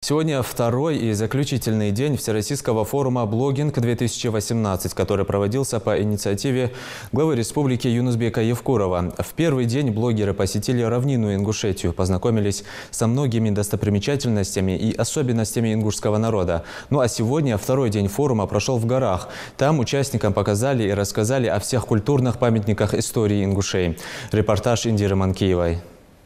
Сегодня второй и заключительный день Всероссийского форума «Блогинг-2018», который проводился по инициативе главы республики Юнусбека Евкурова. В первый день блогеры посетили равнинную Ингушетию, познакомились со многими достопримечательностями и особенностями ингушского народа. Ну а сегодня второй день форума прошел в горах. Там участникам показали и рассказали о всех культурных памятниках истории ингушей. Репортаж Индиры Манкиевой.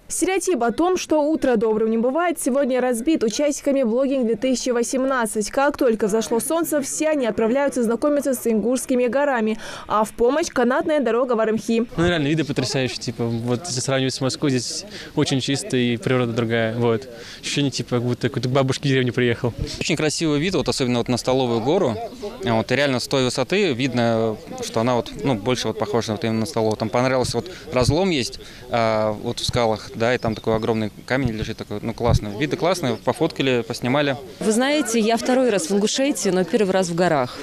Стереотип о том, что утро добрым не бывает, сегодня разбит участниками «Блогинг-2018». Как только взошло солнце, все они отправляются знакомиться с ингушскими горами. А в помощь канатная дорога в Арымхи. Ну, реально, виды потрясающие. Типа, вот если сравнивать с Москвой, здесь очень чисто и природа другая. Вот. Ощущение, типа, как будто к бабушке в деревню приехал. Очень красивый вид, вот, особенно вот на Столовую гору. Вот, и реально с той высоты видно, что она вот, ну, больше вот похожа вот именно на Столовую. Там понравился вот разлом есть вот в скалах. Да, и там такой огромный камень лежит, такой, ну, классно. Виды классные, пофоткали, поснимали. Вы знаете, я второй раз в Ингушетии, но первый раз в горах.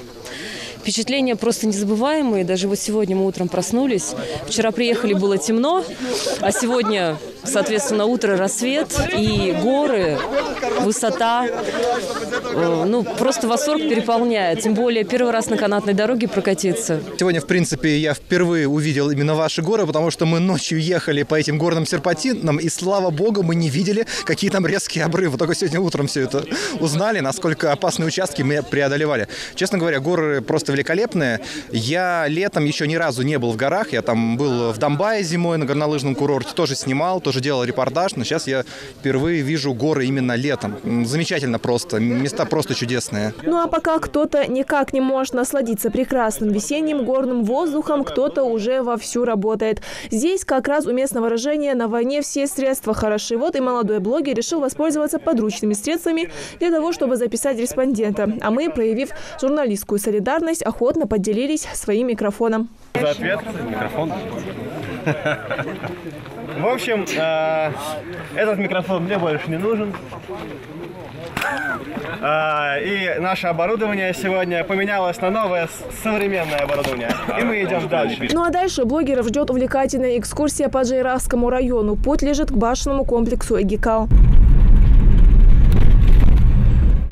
Впечатления просто незабываемые. Даже вот сегодня мы утром проснулись. Вчера приехали, было темно, а сегодня, соответственно, утро, рассвет и горы, высота. Ну, просто восторг переполняет. Тем более первый раз на канатной дороге прокатиться. Сегодня, в принципе, я впервые увидел именно ваши горы, потому что мы ночью ехали по этим горным серпантинам, и, слава богу, мы не видели, какие там резкие обрывы. Только сегодня утром все это узнали, насколько опасные участки мы преодолевали. Честно говоря, горы просто великолепные. Я летом еще ни разу не был в горах. Я там был в Домбае зимой на горнолыжном курорте, тоже снимал, тоже делал репортаж. Но сейчас я впервые вижу горы именно летом. Замечательно просто. Места просто чудесные. Ну а пока кто-то никак не может насладиться прекрасным весенним горным воздухом, кто-то уже вовсю работает. Здесь как раз уместно выражение «на войне все средства хороши». Вот и молодой блогер решил воспользоваться подручными средствами для того, чтобы записать респондента. А мы, проявив журналистскую солидарность, охотно поделились своим микрофоном. За ответ микрофон. В общем, этот микрофон мне больше не нужен. И наше оборудование сегодня поменялось на новое современное оборудование. И мы идем дальше. Ну а дальше блогеров ждет увлекательная экскурсия по Джейрахскому району. Путь лежит к башенному комплексу Эгикал.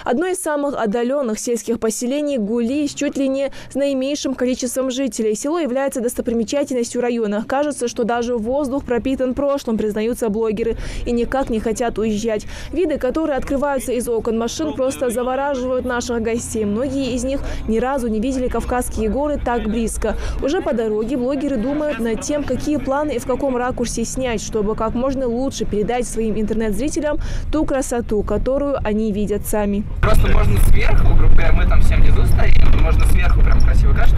Одно из самых отдаленных сельских поселений Гули чуть ли не с наименьшим количеством жителей. Село является достопримечательностью района. Кажется, что даже воздух пропитан прошлым, признаются блогеры, и никак не хотят уезжать. Виды, которые открываются из окон машин, просто завораживают наших гостей. Многие из них ни разу не видели Кавказские горы так близко. Уже по дороге блогеры думают над тем, какие планы и в каком ракурсе снять, чтобы как можно лучше передать своим интернет-зрителям ту красоту, которую они видят сами. Просто можно сверху, грубо говоря, мы там все внизу стоим, можно сверху прям красиво кашу.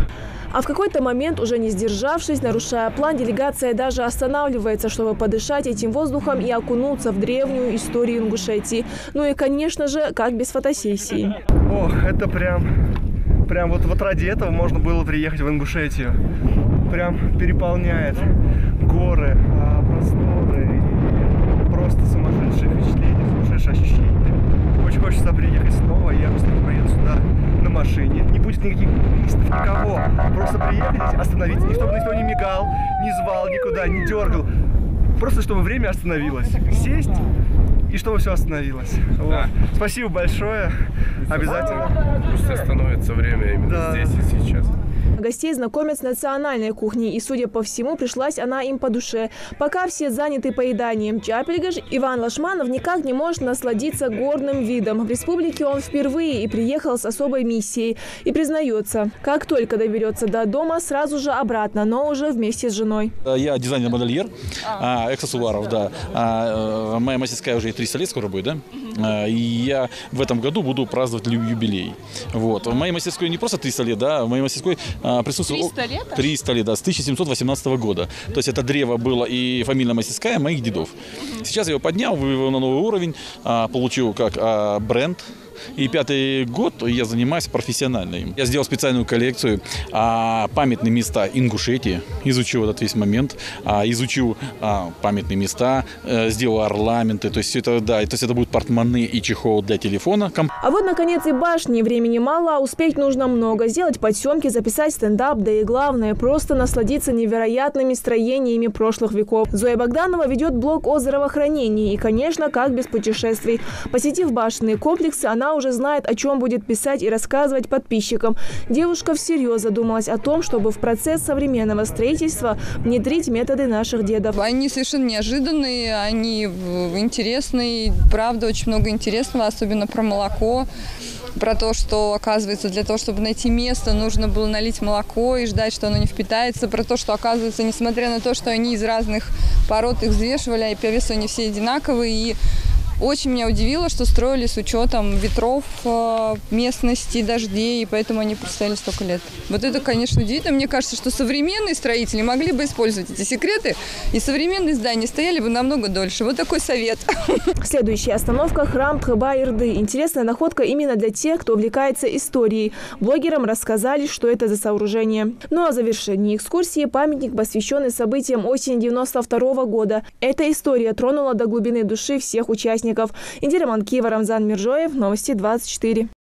А в какой-то момент, уже не сдержавшись, нарушая план, делегация даже останавливается, чтобы подышать этим воздухом и окунуться в древнюю историю Ингушетии. Ну и, конечно же, как без фотосессии. Ох, это прям вот ради этого можно было приехать в Ингушетию. Прям переполняет горы, просторы, просто сумасшедшие впечатления, сумасшедшие ощущения. Очень хочется приехать снова, я просто поеду сюда на машине. Не будет никаких туристов, никого. Просто приехать, остановиться, и чтобы никто не мигал, не звал никуда, не дергал. Просто чтобы время остановилось. Сесть, и чтобы все остановилось. Вот. Да. Спасибо большое. Обязательно. Пусть остановится время именно здесь и сейчас. Гостей знакомят с национальной кухней, и, судя по всему, пришлась она им по душе. Пока все заняты поеданием чапельгаш, Иван Лашманов никак не может насладиться горным видом. В республике он впервые и приехал с особой миссией. И признается, как только доберется до дома, сразу же обратно, но уже вместе с женой. Я дизайнер-модельер, экс-Суваров, да. Моя мастерская уже 300 лет скоро будет, да? И я в этом году буду праздновать юбилей. Вот. В моей мастерской не просто 300 лет, да, в моей мастерской присутствует 300 лет? 300 лет, да, с 1718 года. То есть это древо было и фамильная мастерская моих дедов. Сейчас я его поднял, вывел на новый уровень, получил как бренд. И 5-й год я занимаюсь профессионально им. Я сделал специальную коллекцию памятные места Ингушетии, изучил этот весь момент, изучил памятные места, сделал орнаменты, то есть это, да, то есть это будет портмоне и чехол для телефона. А вот, наконец, и башни. Времени мало, а успеть нужно много. Сделать подсъемки, записать стендап, да и главное, просто насладиться невероятными строениями прошлых веков. Зоя Богданова ведет блог о здравоохранении. И, конечно, как без путешествий. Посетив башенные комплексы, она уже знает, о чем будет писать и рассказывать подписчикам. Девушка всерьез задумалась о том, чтобы в процесс современного строительства внедрить методы наших дедов. Они совершенно неожиданные, они интересные. Правда, очень много интересного, особенно про молоко. Про то, что, оказывается, для того, чтобы найти место, нужно было налить молоко и ждать, что оно не впитается. Про то, что, оказывается, несмотря на то, что они из разных пород их взвешивали, и по весу они все одинаковые. И очень меня удивило, что строили с учетом ветров, местности, дождей, и поэтому они простояли столько лет. Вот это, конечно, удивительно. Мне кажется, что современные строители могли бы использовать эти секреты, и современные здания стояли бы намного дольше. Вот такой совет. Следующая остановка – храм Тхыба-Ирды. Интересная находка именно для тех, кто увлекается историей. Блогерам рассказали, что это за сооружение. Ну а в завершении экскурсии памятник, посвященный событиям осени 92 года. Эта история тронула до глубины души всех участников. Индира Манкиева, Рамзан Мирзоев, Новости 24.